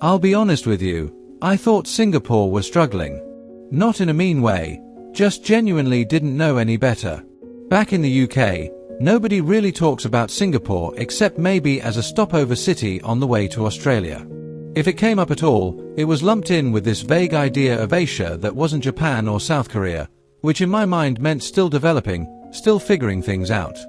I'll be honest with you, I thought Singapore was struggling. Not in a mean way, just genuinely didn't know any better. Back in the UK, nobody really talks about Singapore except maybe as a stopover city on the way to Australia. If it came up at all, it was lumped in with this vague idea of Asia that wasn't Japan or South Korea, which in my mind meant still developing, still figuring things out.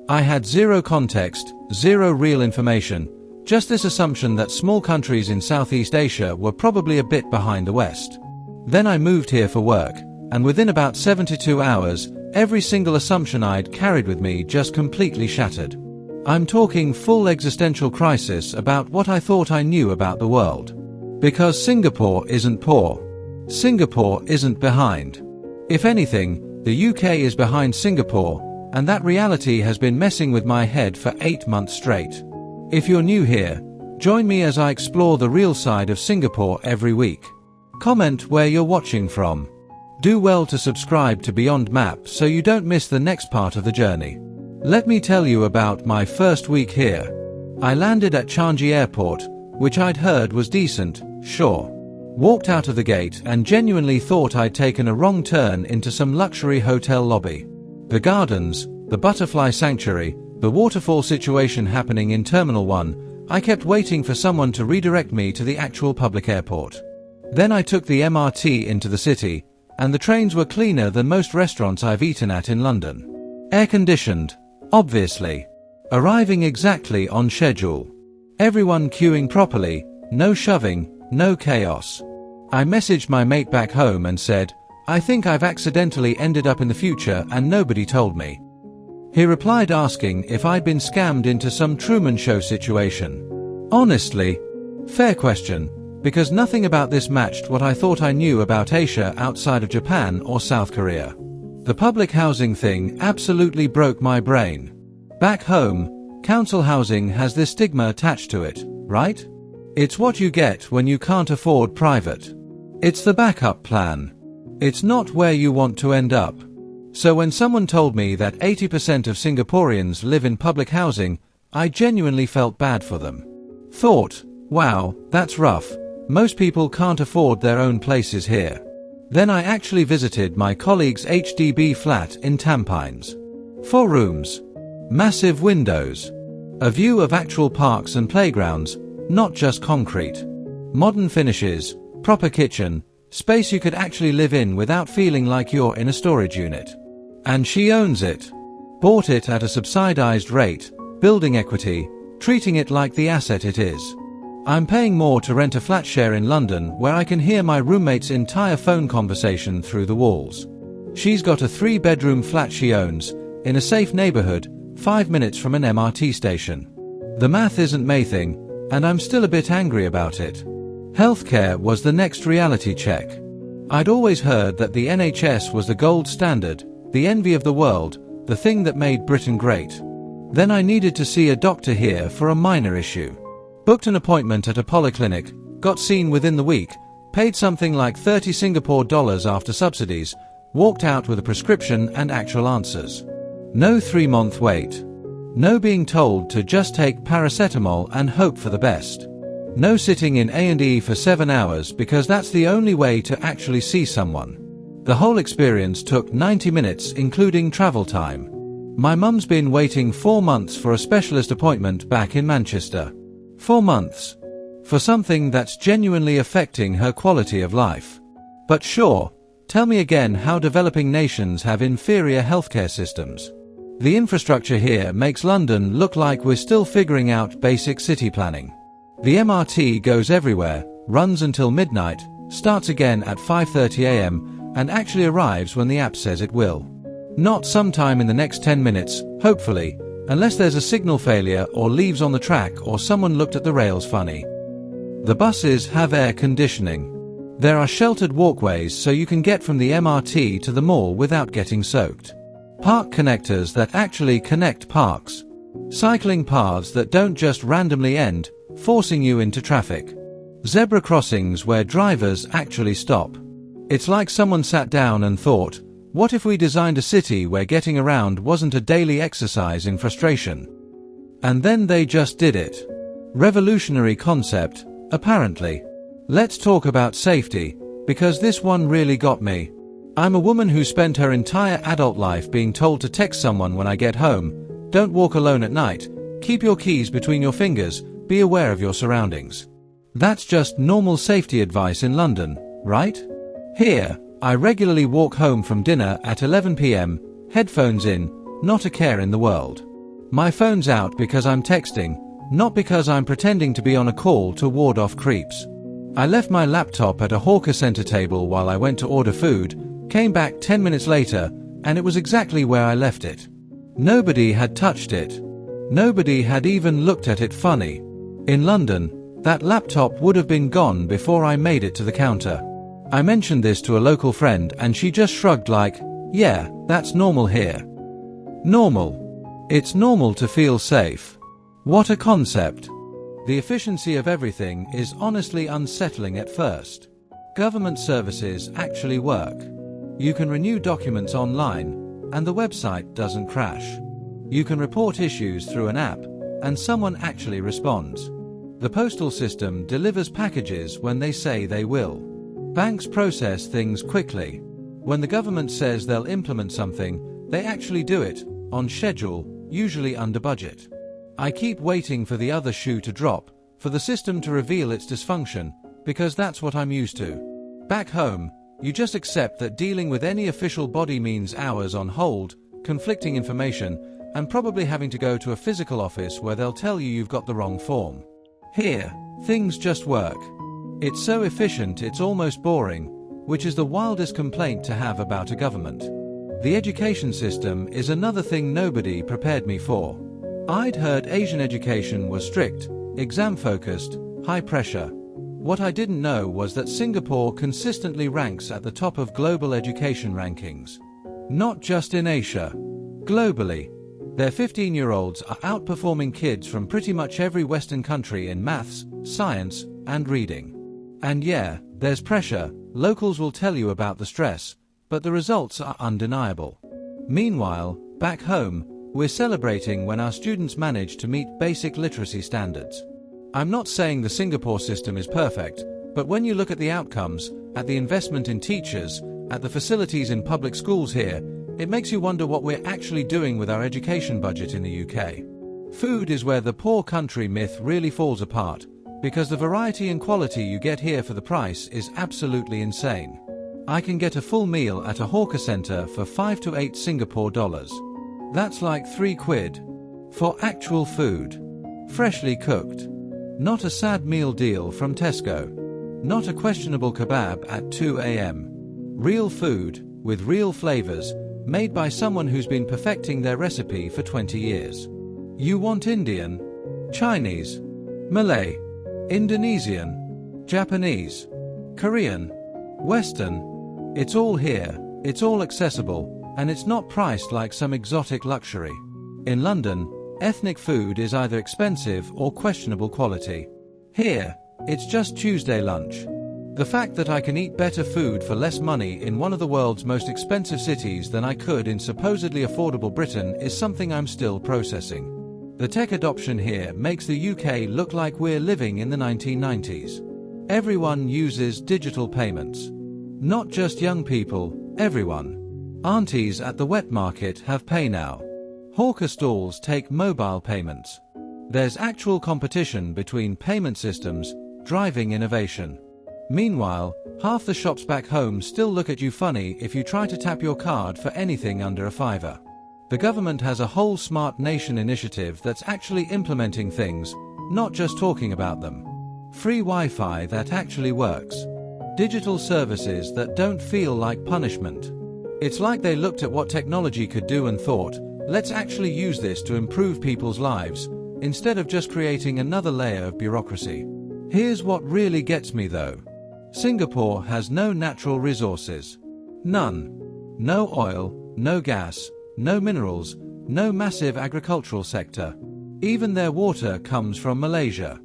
I had zero context, zero real information, just this assumption that small countries in Southeast Asia were probably a bit behind the West. Then I moved here for work, and within about 72 hours, every single assumption I'd carried with me just completely shattered. I'm talking full existential crisis about what I thought I knew about the world. Because Singapore isn't poor. Singapore isn't behind. If anything, the UK is behind Singapore, and that reality has been messing with my head for 8 months straight. If you're new here, join me as I explore the real side of Singapore every week. Comment where you're watching from. Do well to subscribe to Beyond Map so you don't miss the next part of the journey. Let me tell you about my first week here. I landed at Changi Airport, which I'd heard was decent, sure. Walked out of the gate and genuinely thought I'd taken a wrong turn into some luxury hotel lobby. The gardens, the butterfly sanctuary, the waterfall situation happening in Terminal 1, I kept waiting for someone to redirect me to the actual public airport. Then I took the MRT into the city, and the trains were cleaner than most restaurants I've eaten at in London. Air-conditioned. Obviously. Arriving exactly on schedule. Everyone queuing properly, no shoving, no chaos. I messaged my mate back home and said, I think I've accidentally ended up in the future and nobody told me. He replied asking if I'd been scammed into some Truman Show situation. Honestly, fair question, because nothing about this matched what I thought I knew about Asia outside of Japan or South Korea. The public housing thing absolutely broke my brain. Back home, council housing has this stigma attached to it, right? It's what you get when you can't afford private. It's the backup plan. It's not where you want to end up. So when someone told me that 80% of Singaporeans live in public housing, I genuinely felt bad for them. Thought, wow, that's rough. Most people can't afford their own places here. Then I actually visited my colleague's HDB flat in Tampines. 4 rooms. Massive windows. A view of actual parks and playgrounds, not just concrete. Modern finishes, proper kitchen, space you could actually live in without feeling like you're in a storage unit. And she owns it. Bought it at a subsidized rate, building equity, treating it like the asset it is. I'm paying more to rent a flat share in London where I can hear my roommate's entire phone conversation through the walls. She's got a 3-bedroom flat she owns, in a safe neighborhood, 5 minutes from an MRT station. The math isn't mathing, and I'm still a bit angry about it. Healthcare was the next reality check. I'd always heard that the NHS was the gold standard, the envy of the world, the thing that made Britain great. Then I needed to see a doctor here for a minor issue. Booked an appointment at a polyclinic, got seen within the week, paid something like 30 Singapore dollars after subsidies, walked out with a prescription and actual answers. No 3-month wait. No being told to just take paracetamol and hope for the best. No sitting in A&E for 7 hours because that's the only way to actually see someone. The whole experience took 90 minutes including travel time. My mum's been waiting 4 months for a specialist appointment back in Manchester. 4 months. For something that's genuinely affecting her quality of life. But sure, tell me again how developing nations have inferior healthcare systems. The infrastructure here makes London look like we're still figuring out basic city planning. The MRT goes everywhere, runs until midnight, starts again at 5:30 AM, and actually arrives when the app says it will. Not sometime in the next 10 minutes, hopefully, unless there's a signal failure or leaves on the track or someone looked at the rails funny. The buses have air conditioning. There are sheltered walkways so you can get from the MRT to the mall without getting soaked. Park connectors that actually connect parks. Cycling paths that don't just randomly end, forcing you into traffic. Zebra crossings where drivers actually stop. It's like someone sat down and thought, what if we designed a city where getting around wasn't a daily exercise in frustration? And then they just did it. Revolutionary concept, Apparently. Let's talk about safety, because this one really got me. I'm a woman who spent her entire adult life being told to text someone when I get home, don't walk alone at night, keep your keys between your fingers, be aware of your surroundings. That's just normal safety advice in London, right? Here, I regularly walk home from dinner at 11 p.m, headphones in, not a care in the world. My phone's out because I'm texting, not because I'm pretending to be on a call to ward off creeps. I left my laptop at a hawker center table while I went to order food, came back 10 minutes later, and it was exactly where I left it. Nobody had touched it. Nobody had even looked at it funny. In London, that laptop would have been gone before I made it to the counter. I mentioned this to a local friend and she just shrugged like, yeah, that's normal here. Normal. It's normal to feel safe. What a concept. The efficiency of everything is honestly unsettling at first. Government services actually work. You can renew documents online, and the website doesn't crash. You can report issues through an app, and someone actually responds. The postal system delivers packages when they say they will. Banks process things quickly. When the government says they'll implement something, they actually do it, on schedule, usually under budget. I keep waiting for the other shoe to drop, for the system to reveal its dysfunction, because that's what I'm used to. Back home, you just accept that dealing with any official body means hours on hold, conflicting information, and probably having to go to a physical office where they'll tell you you've got the wrong form. Here, things just work. It's so efficient it's almost boring, which is the wildest complaint to have about a government. The education system is another thing nobody prepared me for. I'd heard Asian education was strict, exam-focused, high pressure. What I didn't know was that Singapore consistently ranks at the top of global education rankings. Not just in Asia. Globally. Their 15-year-olds are outperforming kids from pretty much every Western country in maths, science, and reading. And yeah, there's pressure, locals will tell you about the stress, but the results are undeniable. Meanwhile, back home, we're celebrating when our students manage to meet basic literacy standards. I'm not saying the Singapore system is perfect, but when you look at the outcomes, at the investment in teachers, at the facilities in public schools here, it makes you wonder what we're actually doing with our education budget in the UK. Food is where the poor country myth really falls apart, because the variety and quality you get here for the price is absolutely insane. I can get a full meal at a hawker centre for 5 to 8 Singapore dollars. That's like £3 for actual food. Freshly cooked. Not a sad meal deal from Tesco. Not a questionable kebab at 2 a.m. Real food, with real flavours, made by someone who's been perfecting their recipe for 20 years. You want Indian, Chinese, Malay, Indonesian, Japanese, Korean, Western. It's all here, it's all accessible, and it's not priced like some exotic luxury. In London, ethnic food is either expensive or questionable quality. Here, it's just Tuesday lunch. The fact that I can eat better food for less money in one of the world's most expensive cities than I could in supposedly affordable Britain is something I'm still processing. The tech adoption here makes the UK look like we're living in the 1990s. Everyone uses digital payments. Not just young people, everyone. Aunties at the wet market have Pay Now. Hawker stalls take mobile payments. There's actual competition between payment systems, driving innovation. Meanwhile, half the shops back home still look at you funny if you try to tap your card for anything under a £5. The government has a whole Smart Nation initiative that's actually implementing things, not just talking about them. Free Wi-Fi that actually works. Digital services that don't feel like punishment. It's like they looked at what technology could do and thought, let's actually use this to improve people's lives, instead of just creating another layer of bureaucracy. Here's what really gets me though. Singapore has no natural resources. None. No oil, no gas, no minerals, no massive agricultural sector. Even their water comes from Malaysia.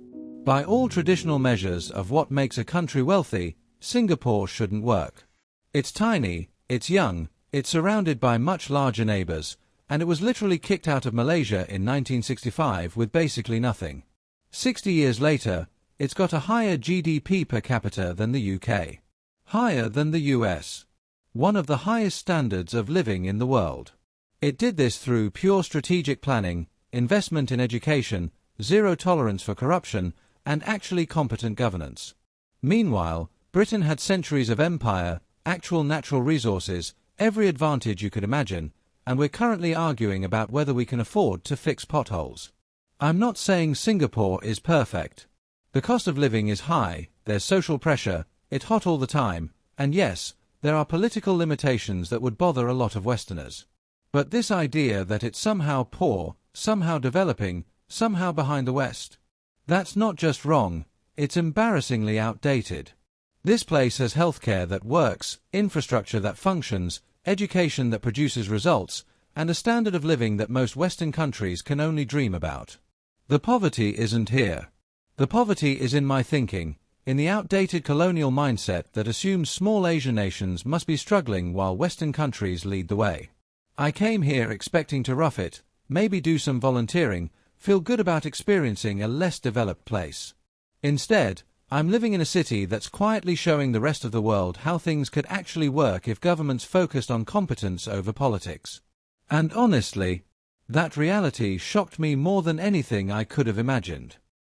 By all traditional measures of what makes a country wealthy, Singapore shouldn't work. It's tiny, it's young, it's surrounded by much larger neighbours, and it was literally kicked out of Malaysia in 1965 with basically nothing. 60 years later, It's got a higher GDP per capita than the UK. Higher than the US. One of the highest standards of living in the world. It did this through pure strategic planning, investment in education, zero tolerance for corruption, and actually competent governance. Meanwhile, Britain had centuries of empire, actual natural resources, every advantage you could imagine, and we're currently arguing about whether we can afford to fix potholes. I'm not saying Singapore is perfect. The cost of living is high, there's social pressure, it's hot all the time, and yes, there are political limitations that would bother a lot of Westerners. But this idea that it's somehow poor, somehow developing, somehow behind the West, that's not just wrong, it's embarrassingly outdated. This place has healthcare that works, infrastructure that functions, education that produces results, and a standard of living that most Western countries can only dream about. The poverty isn't here. The poverty is in my thinking, in the outdated colonial mindset that assumes small Asian nations must be struggling while Western countries lead the way. I came here expecting to rough it, maybe do some volunteering, feel good about experiencing a less developed place. Instead, I'm living in a city that's quietly showing the rest of the world how things could actually work if governments focused on competence over politics. And honestly, that reality shocked me more than anything I could have imagined.